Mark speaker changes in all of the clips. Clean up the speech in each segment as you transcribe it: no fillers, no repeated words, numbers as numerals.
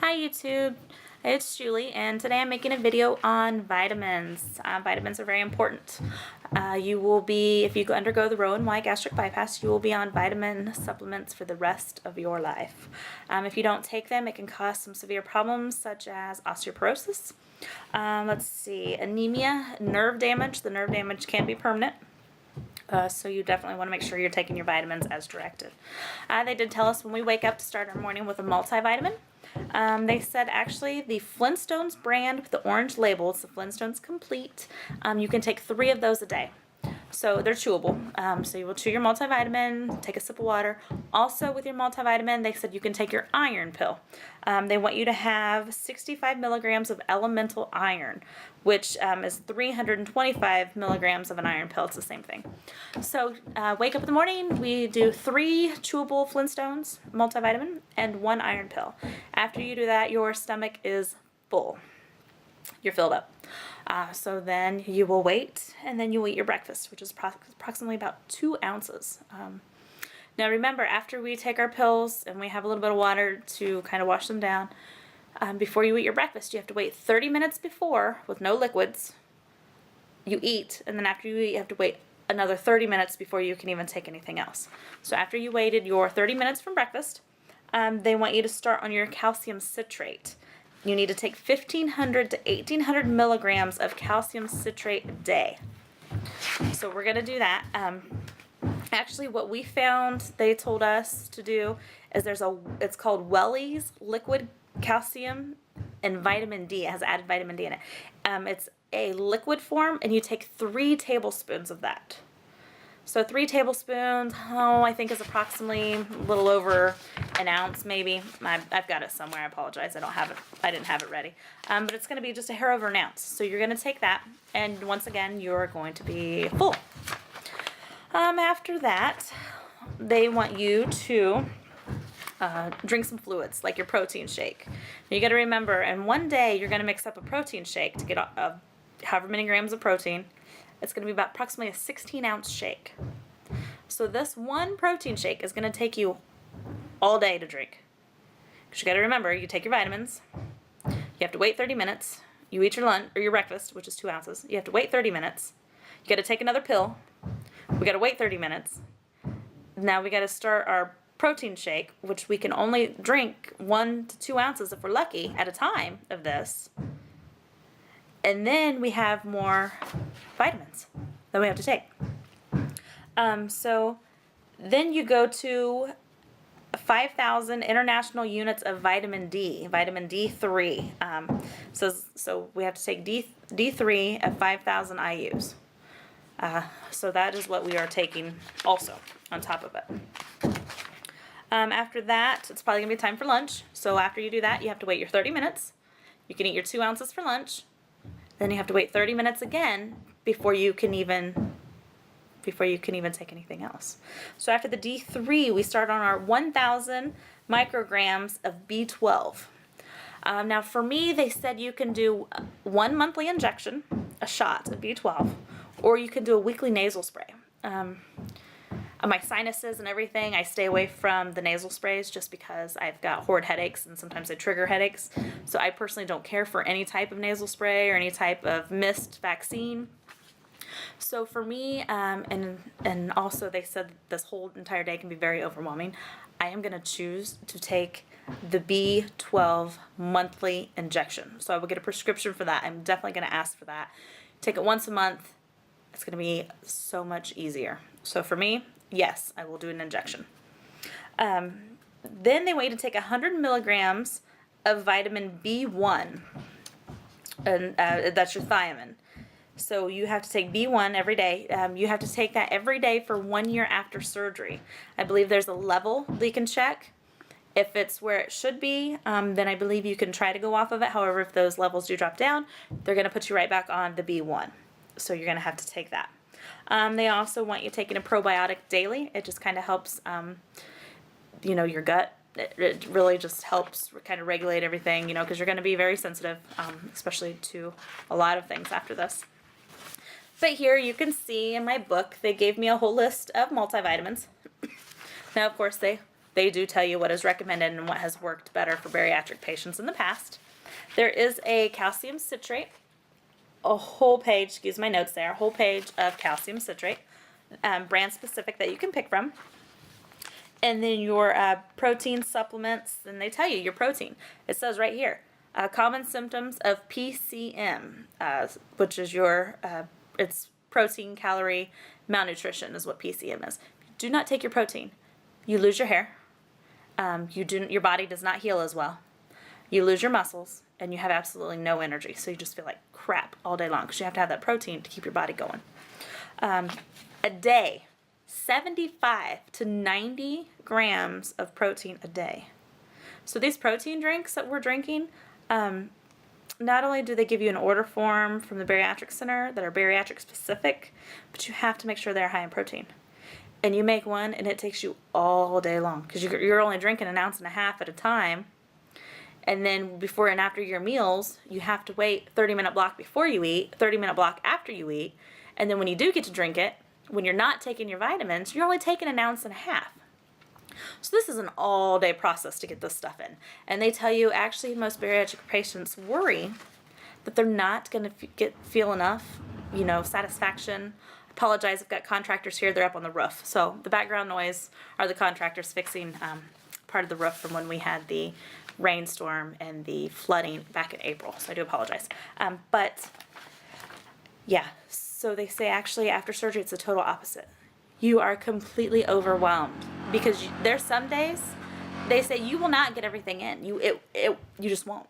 Speaker 1: Hi YouTube, it's Julie, and today I'm making a video on vitamins. Vitamins are very important. If you undergo the Roux en Y gastric bypass, you will be on vitamin supplements for the rest of your life. If you don't take them, it can cause some severe problems such as osteoporosis, anemia, nerve damage. The nerve damage can be permanent. So you definitely want to make sure you're taking your vitamins as directed. They did tell us when we wake up to start our morning with a multivitamin. They said actually the Flintstones brand with the orange label, it's the Flintstones Complete. You can take 3 of those a day. So they're chewable. So you will chew your multivitamin, take a sip of water. Also with your multivitamin, they said you can take your iron pill. They want you to have 65 milligrams of elemental iron, which is 325 milligrams of an iron pill. It's the same thing. So wake up in the morning, we do 3 chewable Flintstones multivitamin and 1 iron pill. After you do that, your stomach is full. You're filled up. So then you will wait, and then you'll eat your breakfast, which is approximately about 2 ounces. Now remember, after we take our pills and we have a little bit of water to kind of wash them down, before you eat your breakfast, you have to wait 30 minutes before, with no liquids, you eat, and then after you eat, you have to wait another 30 minutes before you can even take anything else. So after you waited your 30 minutes from breakfast, they want you to start on your calcium citrate. You need to take 1,500 to 1,800 milligrams of calcium citrate a day. So we're going to do that. Actually, what we found they told us to do is it's called Welly's Liquid Calcium and Vitamin D. It has added vitamin D in it. It's a liquid form, and you take 3 tablespoons of that. So 3 tablespoons, I think is approximately a little over an ounce, maybe. I've got it somewhere. I apologize. I didn't have it ready. But it's going to be just a hair over an ounce. So you're going to take that, and once again, you're going to be full. After that, they want you to drink some fluids, like your protein shake. You got to remember, in one day, you're going to mix up a protein shake to get however many grams of protein. It's going to be about approximately a 16-ounce shake. So this one protein shake is going to take you all day to drink. Because you got to remember, you take your vitamins, you have to wait 30 minutes, you eat your lunch or your breakfast, which is 2 ounces. You have to wait 30 minutes. You got to take another pill. We got to wait 30 minutes. Now we got to start our protein shake, which we can only drink 1 to 2 ounces if we're lucky at a time of this. And then we have more vitamins that we have to take. So then you go to 5,000 international units of vitamin D, vitamin D3. So we have to take D3 at 5,000 IUs. So that is what we are taking also on top of it. After that, it's probably going to be time for lunch. So after you do that, you have to wait your 30 minutes. You can eat your 2 ounces for lunch. Then you have to wait 30 minutes again before you can even take anything else. So after the D3, we start on our 1,000 micrograms of B12. Now for me, they said you can do 1 monthly injection, a shot of B12, or you can do a weekly nasal spray. My sinuses and everything, I stay away from the nasal sprays just because I've got horrid headaches and sometimes they trigger headaches. So I personally don't care for any type of nasal spray or any type of mist vaccine. So for me, and also they said this whole entire day can be very overwhelming, I am going to choose to take the B12 monthly injection. So I will get a prescription for that. I'm definitely going to ask for that. Take it once a month. It's going to be so much easier. So for me, yes, I will do an injection. Then they want you to take 100 milligrams of vitamin B1, and that's your thiamine. So you have to take B1 every day. You have to take that every day for 1 year after surgery. I believe there's a level that you can check. If it's where it should be, then I believe you can try to go off of it. However, if those levels do drop down, they're going to put you right back on the B1. So you're going to have to take that. They also want you taking a probiotic daily. It just kind of helps, your gut. It really just helps kind of regulate everything, because you're going to be very sensitive, especially to a lot of things after this. But here you can see in my book, they gave me a whole list of multivitamins. Now, of course, they they do tell you what is recommended and what has worked better for bariatric patients in the past. There is a calcium citrate, a whole page, excuse my notes there, a whole page of calcium citrate, brand specific that you can pick from. And then your protein supplements, and they tell you your protein. It says right here, common symptoms of PCM, which is your, it's protein calorie malnutrition is what PCM is. Do not take your protein. You lose your hair. Your body does not heal as well. You lose your muscles, and you have absolutely no energy. So you just feel like crap all day long because you have to have that protein to keep your body going. A day, 75 to 90 grams of protein a day. So these protein drinks that we're drinking, not only do they give you an order form from the bariatric center that are bariatric specific, but you have to make sure they're high in protein. And you make one and it takes you all day long because you're only drinking 1.5 ounces at a time. And then before and after your meals, you have to wait 30-minute block before you eat, 30-minute block after you eat. And then when you do get to drink it, when you're not taking your vitamins, you're only taking 1.5 ounces. So this is an all-day process to get this stuff in. And they tell you, actually, most bariatric patients worry that they're not going to feel enough, satisfaction. I apologize, I've got contractors here. They're up on the roof. So the background noise are the contractors fixing part of the roof from when we had the rainstorm and the flooding back in April. So I do apologize. But yeah, so they say actually after surgery it's the total opposite. You are completely overwhelmed because there's some days they say you will not get everything in. You just won't.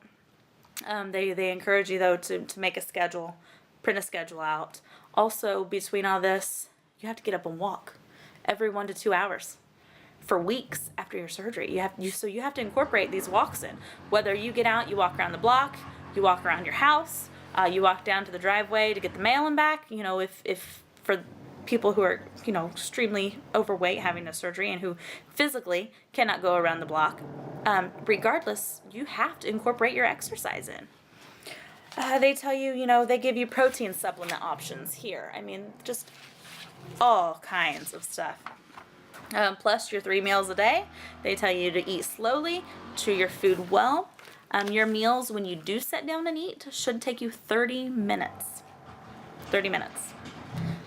Speaker 1: They encourage you though to make a schedule, print a schedule out. Also between all this, you have to get up and walk every 1 to 2 hours for weeks after your surgery. So you have to incorporate these walks in. Whether you get out, you walk around the block, you walk around your house, you walk down to the driveway to get the mail and back. If for people who are, extremely overweight having a surgery and who physically cannot go around the block, regardless, you have to incorporate your exercise in. They tell you, they give you protein supplement options here. I mean, just all kinds of stuff. Plus your 3 meals a day. They tell you to eat slowly, chew your food well. Your meals, when you do sit down and eat, should take you 30 minutes. 30 minutes.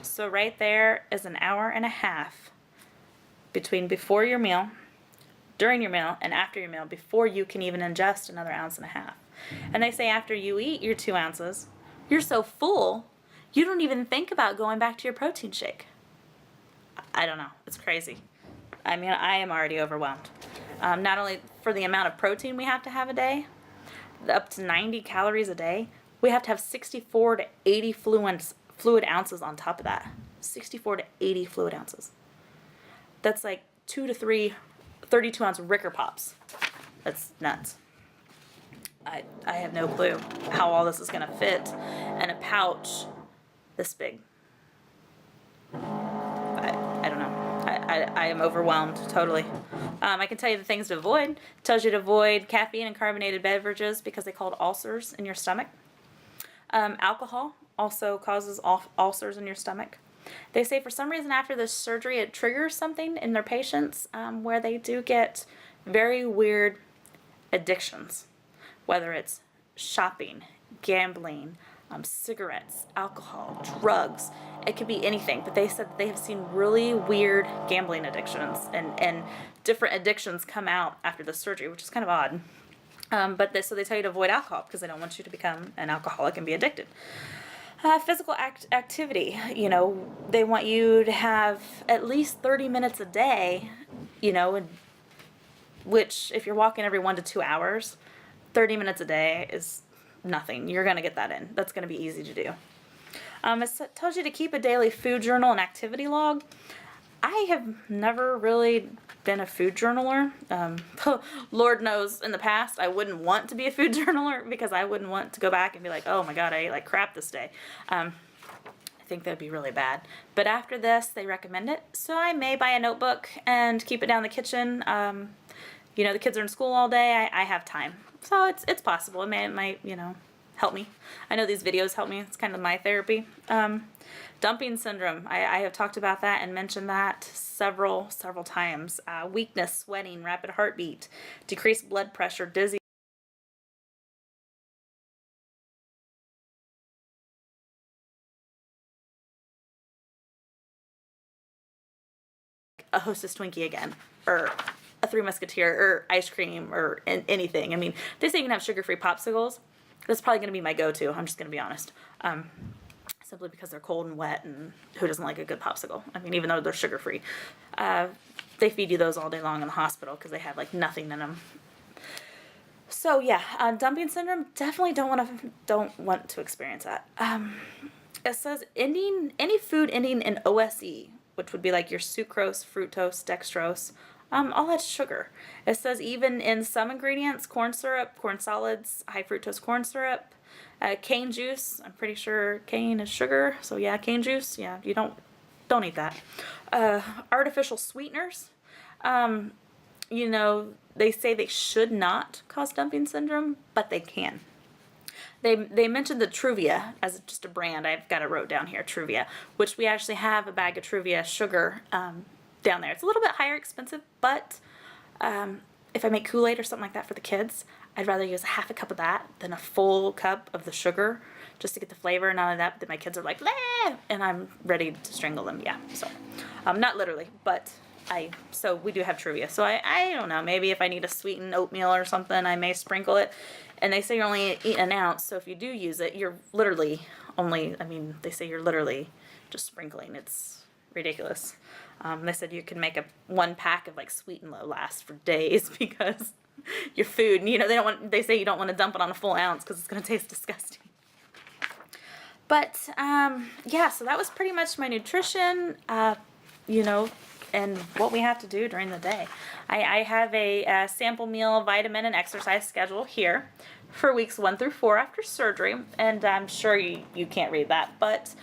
Speaker 1: So right there is 1.5 hours between before your meal, during your meal, and after your meal before you can even ingest another 1.5 ounces. And they say after you eat your 2 ounces, you're so full, you don't even think about going back to your protein shake. I don't know. It's crazy. I mean, I am already overwhelmed. Not only for the amount of protein we have to have a day, up to 90 calories a day, we have to have 64 to 80 fluid ounces on top of that. 64 to 80 fluid ounces. That's like 2 to 3 32-ounce Ricker Pops. That's nuts. I have no clue how all this is going to fit in a pouch this big. I don't know. I am overwhelmed totally. I can tell you the things to avoid. It tells you to avoid caffeine and carbonated beverages because they cause ulcers in your stomach. Alcohol also causes ulcers in your stomach. They say for some reason after this surgery it triggers something in their patients where they do get very weird addictions, whether it's shopping, gambling, cigarettes, alcohol, drugs. It could be anything, but they said that they have seen really weird gambling addictions and different addictions come out after the surgery, which is kind of odd. So they tell you to avoid alcohol because they don't want you to become an alcoholic and be addicted. Physical activity, they want you to have at least 30 minutes a day, which if you're walking every 1 to 2 hours, 30 minutes a day is nothing. You're going to get that in. That's going to be easy to do. It tells you to keep a daily food journal and activity log. I have never really been a food journaler. Lord knows in the past I wouldn't want to be a food journaler because I wouldn't want to go back and be like, oh my God, I ate like crap this day. I think that'd be really bad. But after this, they recommend it. So I may buy a notebook and keep it down in the kitchen. The kids are in school all day. I have time. So it's possible. It might, help me. I know these videos help me. It's kind of my therapy. Dumping syndrome. I have talked about that and mentioned that several times. Weakness, sweating, rapid heartbeat, decreased blood pressure, dizzy, a Hostess Twinkie again, or a Three Musketeer, or ice cream, or anything. I mean, they say you can have sugar-free popsicles. That's probably going to be my go-to. I'm just going to be honest. Simply because they're cold and wet, and who doesn't like a good popsicle? I mean, even though they're sugar-free. They feed you those all day long in the hospital because they have like nothing in them. So yeah, dumping syndrome, definitely don't want to experience that. It says any food ending in OSE, which would be like your sucrose, fructose, dextrose, all that's sugar. It says even in some ingredients, corn syrup, corn solids, high fructose corn syrup, cane juice. I'm pretty sure cane is sugar, so yeah, cane juice. Yeah, you don't eat that. Artificial sweeteners. You know, they say they should not cause dumping syndrome, but they can. They mentioned the Truvia as just a brand. I've got it wrote down here, Truvia, which we actually have a bag of Truvia sugar down there. It's a little bit higher expensive, but if I make Kool-Aid or something like that for the kids, I'd rather use half a cup of that than a full cup of the sugar just to get the flavor. Not only that, but then my kids are like, "Bleh!" and I'm ready to strangle them. Yeah, so not literally, but so we do have Truvia. So I don't know, maybe if I need a sweetened oatmeal or something, I may sprinkle it. And they say you're only eating an ounce, so if you do use it, you're literally they say you're literally just sprinkling. It's ridiculous. They said you can make one pack of like Sweet and Low last for days because your food, they say you don't want to dump it on a full ounce because it's going to taste disgusting. But, yeah, so that was pretty much my nutrition, and what we have to do during the day. I have a sample meal, vitamin, and exercise schedule here for weeks 1 through 4 after surgery, and I'm sure you can't read that, but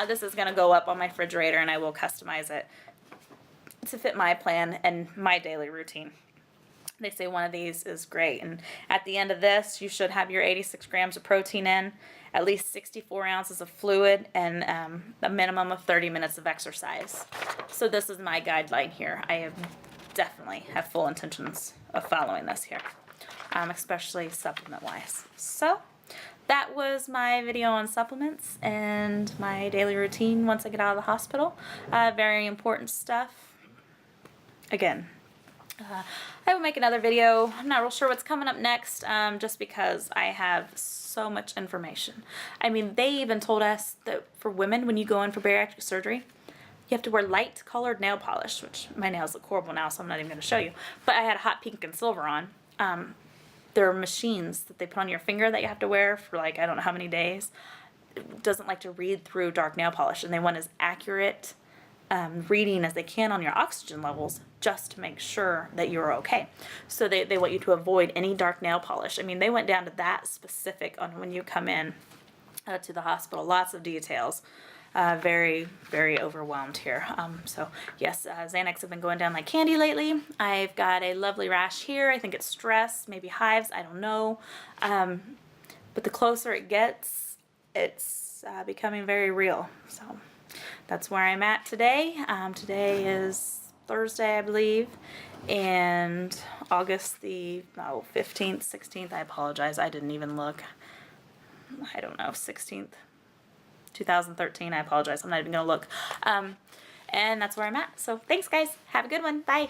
Speaker 1: this is going to go up on my refrigerator, and I will customize it to fit my plan and my daily routine. They say one of these is great, and at the end of this, you should have your 86 grams of protein in, at least 64 ounces of fluid, and a minimum of 30 minutes of exercise. So this is my guideline here. I definitely have full intentions of following this here, especially supplement-wise. So that was my video on supplements and my daily routine once I get out of the hospital. Very important stuff. Again, I will make another video. I'm not real sure what's coming up next, just because I have so much information. I mean, they even told us that for women, when you go in for bariatric surgery, you have to wear light colored nail polish, which my nails look horrible now, so I'm not even going to show you. But I had hot pink and silver on. There are machines that they put on your finger that you have to wear for like, I don't know how many days. It doesn't like to read through dark nail polish, and they want as accurate reading as they can on your oxygen levels just to make sure that you're okay. So they want you to avoid any dark nail polish. I mean, they went down to that specific on when you come in to the hospital. Lots of details. Very, very overwhelmed here. So yes, Xanax have been going down like candy lately. I've got a lovely rash here. I think it's stress, maybe hives, I don't know. But the closer it gets, it's becoming very real. So that's where I'm at today. Today is Thursday, I believe, and August the 15th, 16th. I apologize. I didn't even look. I don't know, 16th, 2013. I apologize. I'm not even going to look. And that's where I'm at. So thanks, guys. Have a good one. Bye.